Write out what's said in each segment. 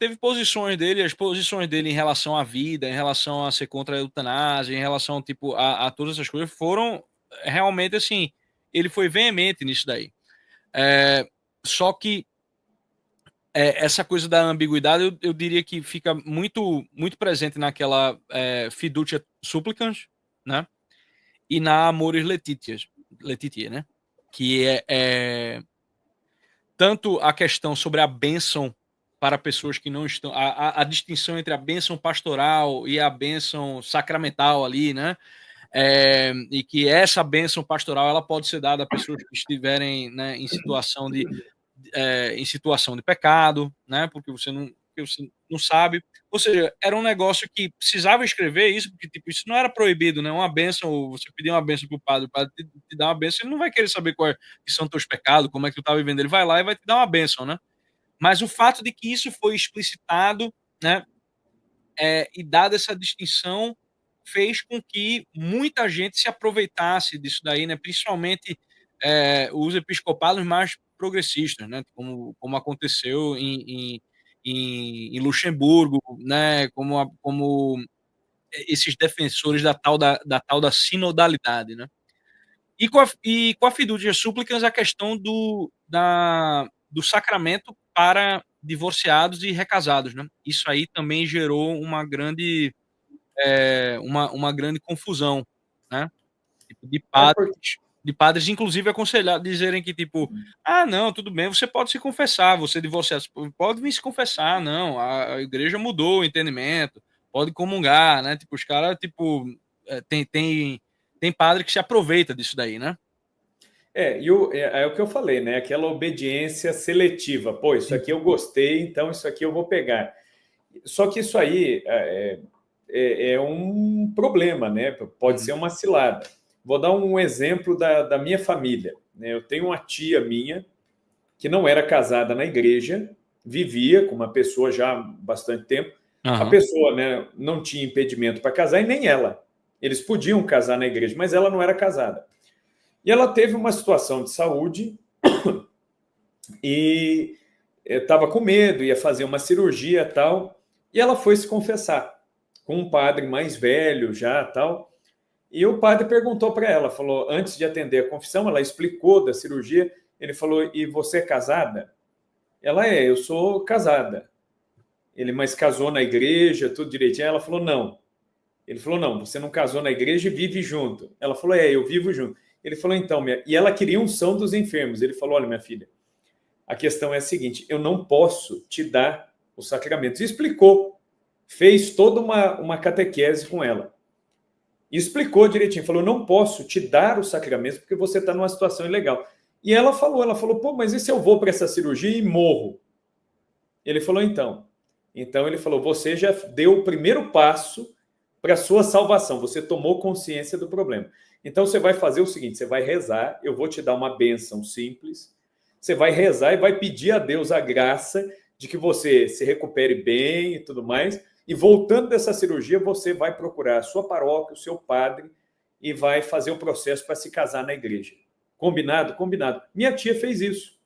teve posições dele, as posições dele em relação à vida, em relação a ser contra a eutanásia, em relação, tipo, a todas essas coisas, foram realmente, assim, ele foi veemente nisso daí. Só que essa coisa da ambiguidade, eu diria que fica muito, muito presente naquela fiducia supplicans, né? E na Amoris Laetitia, né? Que é tanto a questão sobre a bênção para pessoas que não estão. A distinção entre a bênção pastoral e a bênção sacramental ali, né? E que essa bênção pastoral ela pode ser dada a pessoas que estiverem, né, em situação de pecado, né? Porque você não sabe. Ou seja, era um negócio que precisava escrever isso, porque tipo, isso não era proibido, né? Uma bênção, você pedir uma bênção para o padre te dar uma bênção, ele não vai querer saber que são teus pecados, como é que tu tá vivendo. Ele vai lá e vai te dar uma bênção, né? Mas o fato de que isso foi explicitado, né? E dada essa distinção, fez com que muita gente se aproveitasse disso daí, né? Principalmente os episcopados mais progressistas, né? Como aconteceu em Luxemburgo, né? Como esses defensores da tal da sinodalidade, né? E com a fiducia supplicans, a questão do sacramento para divorciados e recasados, né? Isso aí também gerou uma grande confusão, né? Tipo, Porque de padres, inclusive, aconselhar, dizerem que, tipo, não, tudo bem, você pode se confessar, você divorciado, pode vir se confessar, não, a igreja mudou o entendimento, pode comungar, né? Tipo, os caras, tipo, tem padre que se aproveita disso daí, né? é o que eu falei, né? Aquela obediência seletiva. Pô, isso aqui eu gostei, então isso aqui eu vou pegar. Só que isso aí é um problema, né? Pode ser uma cilada. Vou dar um exemplo da minha família, né? Eu tenho uma tia minha que não era casada na igreja, vivia com uma pessoa já há bastante tempo. A Aham. pessoa, né, não tinha impedimento para casar e nem ela. Eles podiam casar na igreja, mas ela não era casada. E ela teve uma situação de saúde e estava com medo, ia fazer uma cirurgia tal, e ela foi se confessar com um padre mais velho já tal. E o padre perguntou para ela, falou, antes de atender a confissão, ela explicou da cirurgia, ele falou, e você é casada? Ela eu sou casada. Ele, mas casou na igreja, tudo direitinho? Ela falou, não. Ele falou, não, você não casou na igreja e vive junto. Ela falou, eu vivo junto. Ele falou, então, e ela queria unção dos enfermos. Ele falou, olha, minha filha, a questão é a seguinte, eu não posso te dar os sacramentos. E explicou, fez toda uma catequese com ela. E explicou direitinho, falou, não posso te dar os sacramentos porque você está numa situação ilegal. E ela falou, pô, mas e se eu vou para essa cirurgia e morro? Ele falou, então ele falou, você já deu o primeiro passo para a sua salvação, você tomou consciência do problema. Então você vai fazer o seguinte, você vai rezar, eu vou te dar uma bênção simples, você vai rezar e vai pedir a Deus a graça de que você se recupere bem e tudo mais, e voltando dessa cirurgia, você vai procurar a sua paróquia, o seu padre, e vai fazer o processo para se casar na igreja. Combinado? Combinado. Minha tia fez isso.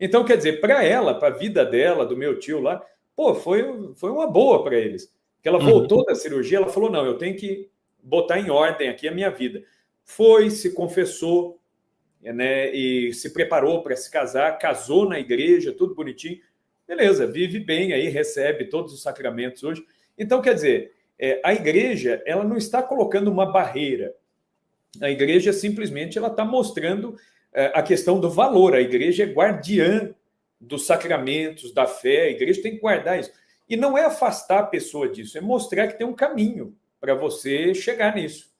Então, quer dizer, para ela, para a vida dela, do meu tio lá, pô, foi uma boa para eles. Que ela voltou da cirurgia, ela falou, não, eu tenho que botar em ordem aqui a minha vida. Foi, se confessou, né, e se preparou para se casar, casou na igreja, tudo bonitinho. Beleza, vive bem aí, recebe todos os sacramentos hoje. Então, quer dizer, a igreja, ela não está colocando uma barreira. A igreja simplesmente ela está mostrando a questão do valor. A igreja é guardiã dos sacramentos, da fé. A igreja tem que guardar isso. E não é afastar a pessoa disso, é mostrar que tem um caminho para você chegar nisso.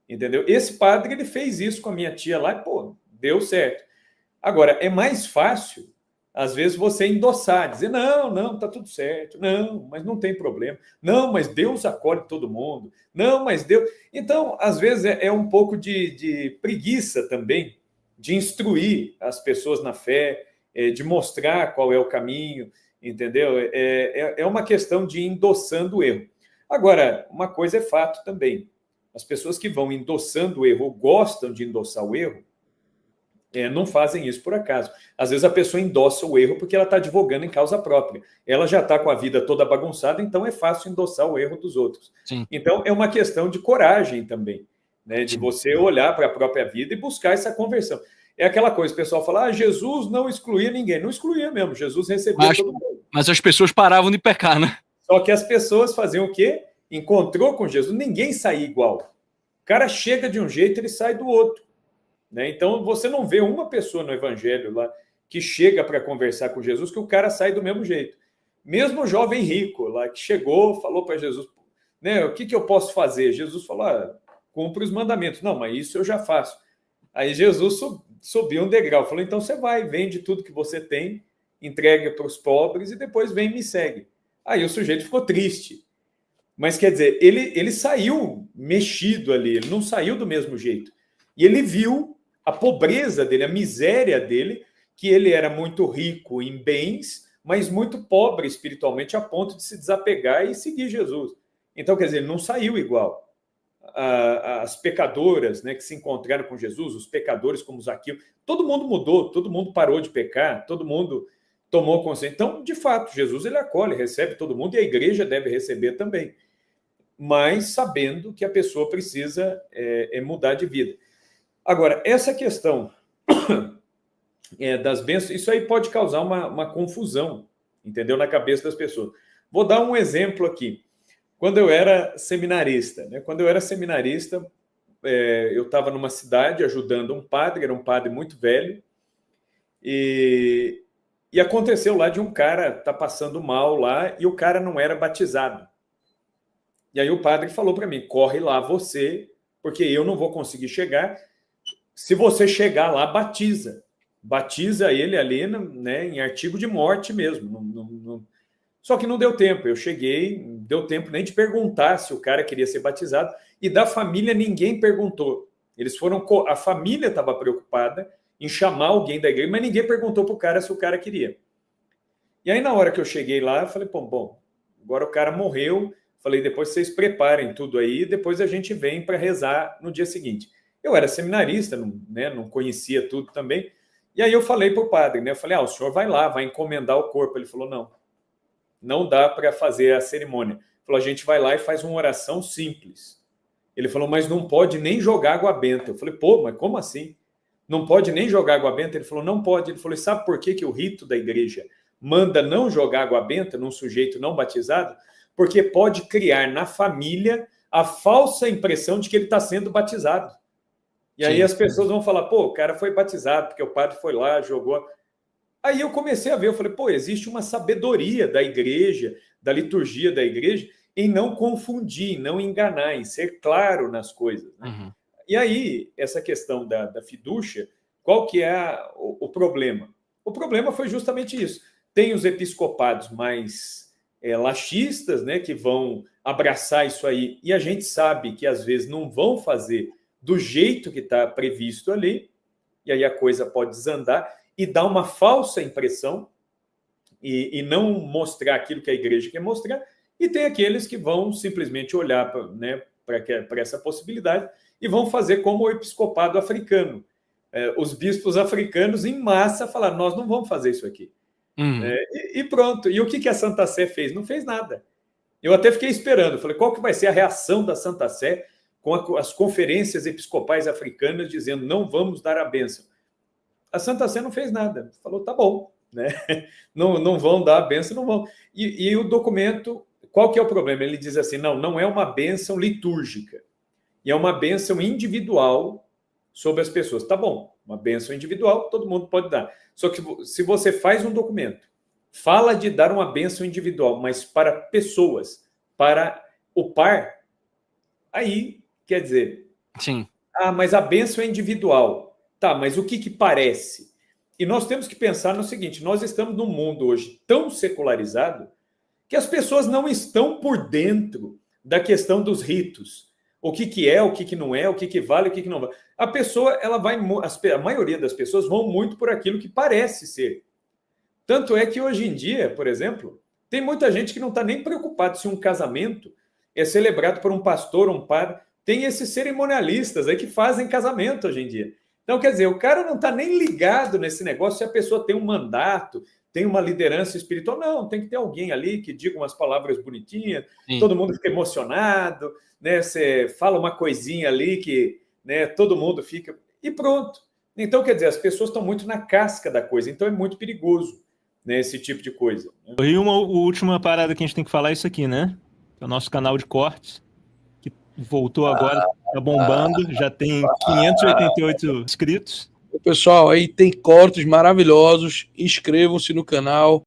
Entendeu? Esse padre ele fez isso com a minha tia lá e, pô, deu certo. Agora, é mais fácil, às vezes, você endossar, dizer, não, tá tudo certo, não, mas não tem problema, não, mas Deus acolhe todo mundo, não, mas Deus... Então, às vezes, é um pouco de preguiça também, de instruir as pessoas na fé, de mostrar qual é o caminho, entendeu? É uma questão de ir endossando o erro. Agora, uma coisa é fato também, as pessoas que vão endossando o erro, ou gostam de endossar o erro, não fazem isso por acaso. Às vezes a pessoa endossa o erro porque ela está advogando em causa própria. Ela já está com a vida toda bagunçada, então é fácil endossar o erro dos outros. Sim. Então é uma questão de coragem também, né? De Sim. você olhar para a própria vida e buscar essa conversão. É aquela coisa, o pessoal fala, Jesus não excluía ninguém. Não excluía mesmo, Jesus recebia todo mundo. Mas as pessoas paravam de pecar, né? Só que as pessoas faziam o quê? Encontrou com Jesus, ninguém saía igual. O cara chega de um jeito, ele sai do outro. Né? Então, você não vê uma pessoa no evangelho lá que chega para conversar com Jesus que o cara sai do mesmo jeito. Mesmo o jovem rico lá que chegou, falou para Jesus, né, o que eu posso fazer? Jesus falou, cumpre os mandamentos. Não, mas isso eu já faço. Aí Jesus subiu um degrau, falou, então você vai, vende tudo que você tem, entrega para os pobres e depois vem e me segue. Aí o sujeito ficou triste. Mas quer dizer, ele saiu mexido ali, ele não saiu do mesmo jeito. E ele viu a pobreza dele, a miséria dele, que ele era muito rico em bens, mas muito pobre espiritualmente, a ponto de se desapegar e seguir Jesus. Então, quer dizer, ele não saiu igual. As pecadoras, né, que se encontraram com Jesus, os pecadores como Zaqueu, todo mundo mudou, todo mundo parou de pecar, todo mundo tomou consciência. Então, de fato, Jesus ele acolhe, recebe todo mundo e a igreja deve receber também. Mas sabendo que a pessoa precisa mudar de vida. Agora, essa questão das bênçãos, isso aí pode causar uma confusão, entendeu? Na cabeça das pessoas. Vou dar um exemplo aqui. Quando eu era seminarista, né? Quando eu era seminarista, eu estava numa cidade ajudando um padre, era um padre muito velho, e aconteceu lá de um cara tá passando mal lá e o cara não era batizado. E aí o padre falou para mim, corre lá você, porque eu não vou conseguir chegar. Se você chegar lá, batiza. Batiza ele ali, né, em artigo de morte mesmo. Só que não deu tempo. Eu cheguei, não deu tempo nem de perguntar se o cara queria ser batizado. E da família ninguém perguntou. Eles foram, a família estava preocupada em chamar alguém da igreja, mas ninguém perguntou para o cara se o cara queria. E aí na hora que eu cheguei lá, eu falei, bom, agora o cara morreu. Falei, depois vocês preparem tudo aí, depois a gente vem para rezar no dia seguinte. Eu era seminarista, não conhecia tudo também. E aí eu falei para o padre, né? Eu falei, o senhor vai lá, vai encomendar o corpo. Ele falou, não dá para fazer a cerimônia. Ele falou, a gente vai lá e faz uma oração simples. Ele falou, mas não pode nem jogar água benta. Eu falei, mas como assim? Não pode nem jogar água benta? Ele falou, não pode. Ele falou, sabe por que o rito da igreja manda não jogar água benta num sujeito não batizado? Porque pode criar na família a falsa impressão de que ele está sendo batizado. E aí as pessoas vão falar, o cara foi batizado, porque o padre foi lá, jogou. Aí eu comecei a ver, eu falei, existe uma sabedoria da igreja, da liturgia da igreja, em não confundir, não enganar, em ser claro nas coisas. Né? Uhum. E aí, essa questão da fidúcia, qual que é o problema? O problema foi justamente isso. Tem os episcopados mais laxistas, né, que vão abraçar isso aí, e a gente sabe que às vezes não vão fazer do jeito que está previsto ali, e aí a coisa pode desandar e dar uma falsa impressão e não mostrar aquilo que a igreja quer mostrar, e tem aqueles que vão simplesmente olhar para essa possibilidade e vão fazer como o episcopado africano. Os bispos africanos em massa falaram, nós não vamos fazer isso aqui. E pronto. E o que a Santa Sé fez? Não fez nada. Eu até fiquei esperando. Falei, qual que vai ser a reação da Santa Sé com as conferências episcopais africanas dizendo não vamos dar a bênção? A Santa Sé não fez nada. Falou, tá bom. Né? Não vão dar a bênção, não vão. E o documento, qual que é o problema? Ele diz assim, não é uma bênção litúrgica. E é uma bênção individual sobre as pessoas. Tá bom, uma bênção individual, todo mundo pode dar. Só que se você faz um documento, fala de dar uma bênção individual, mas para pessoas, para o par, aí, quer dizer... Sim. Mas a bênção é individual. Tá, mas o que parece? E nós temos que pensar no seguinte, nós estamos num mundo hoje tão secularizado que as pessoas não estão por dentro da questão dos ritos. O que é, o que não é, o que vale, o que não vale. A pessoa, a maioria das pessoas vão muito por aquilo que parece ser. Tanto é que hoje em dia, por exemplo, tem muita gente que não está nem preocupado se um casamento é celebrado por um pastor, um padre. Tem esses cerimonialistas aí que fazem casamento hoje em dia. Então, quer dizer, o cara não está nem ligado nesse negócio se a pessoa tem um mandato, tem uma liderança espiritual. Não, tem que ter alguém ali que diga umas palavras bonitinhas, Sim. todo mundo fica emocionado, né? Você fala uma coisinha ali que, né, todo mundo fica... E pronto. Então, quer dizer, as pessoas estão muito na casca da coisa, então é muito perigoso, né, esse tipo de coisa. E uma última parada que a gente tem que falar é isso aqui, né? É o nosso canal de cortes, que voltou agora, tá bombando, já tem 588 inscritos. Pessoal, aí tem cortes maravilhosos, inscrevam-se no canal.